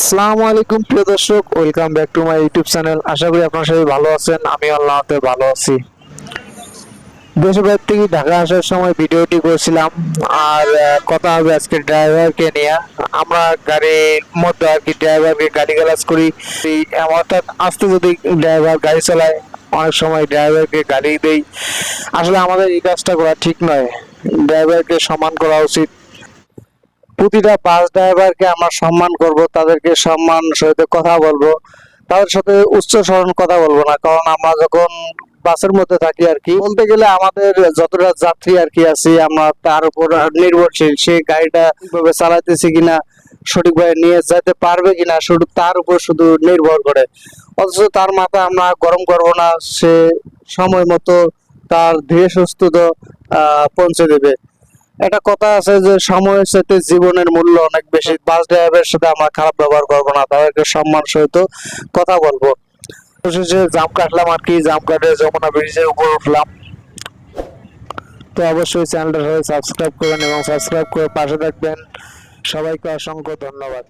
আসসালামু আলাইকুম প্রিয় দর্শক, welcome back to my YouTube channel. আশা করি আপনারা সবাই ভালো আছেন। আমি আল্লাহতে ভালো আছি। দেশের বাইরে থেকে ঢাকা আসার সময় ভিডিওটি করেছিলাম, আর কথা হবে আজকে ড্রাইভারকে নিয়ে। আমরা গাড়ির মধ্যে আর কি ড্রাইভারকে গালিগালাজ করি, অর্থাৎ আস্তে যদি ড্রাইভার গাড়ি চালায় অনেক সময় ড্রাইভারকে গালি দেই। আসলে আমাদের এই কাজটা করা ঠিক নয়, ড্রাইভারকে সম্মান করা উচিত। প্রতিটা বাস ড্রাইভারকে আমরা সম্মান করব, তাদেরকে সম্মান সহিত কথা বলবো, তাদের সাথে উচ্চ স্বরণ কথা বলবো না। কারণ আমরা যখন বাসের মধ্যে থাকি আর কি, বলতে গেলে আমাদের যতটা যাত্রী আর কি আছি আমরা তার উপর নির্ভরশীল। সে গাড়িটা ঠিকভাবে চালাইতেছে কিনা, সঠিকভাবে নিয়ে যেতে পারবে কিনা, শুধু তার উপর শুধু নির্ভর করে। অথচ তার মাথা আমরা গরম করবো না, সে সময় মতো তার ধীরে সুস্থ পৌঁছে দেবে। একটা কথা আছে যে সময়ের সাথে জীবনের মূল্য অনেক বেশি। বাস ড্রাইভারের সাথে আমরা খারাপ ব্যবহার করবো না, তাদেরকে সম্মান সহিত কথা বলবো। অবশেষে জাম কাটলাম আর কি, জাম কাটে যমুনা ব্রিজের উপর উঠলাম। তো অবশ্যই চ্যানেলটা সবাই সাবস্ক্রাইব করবেন এবং সাবস্ক্রাইব করে পাশে থাকবেন। সবাইকে অসংখ্য ধন্যবাদ।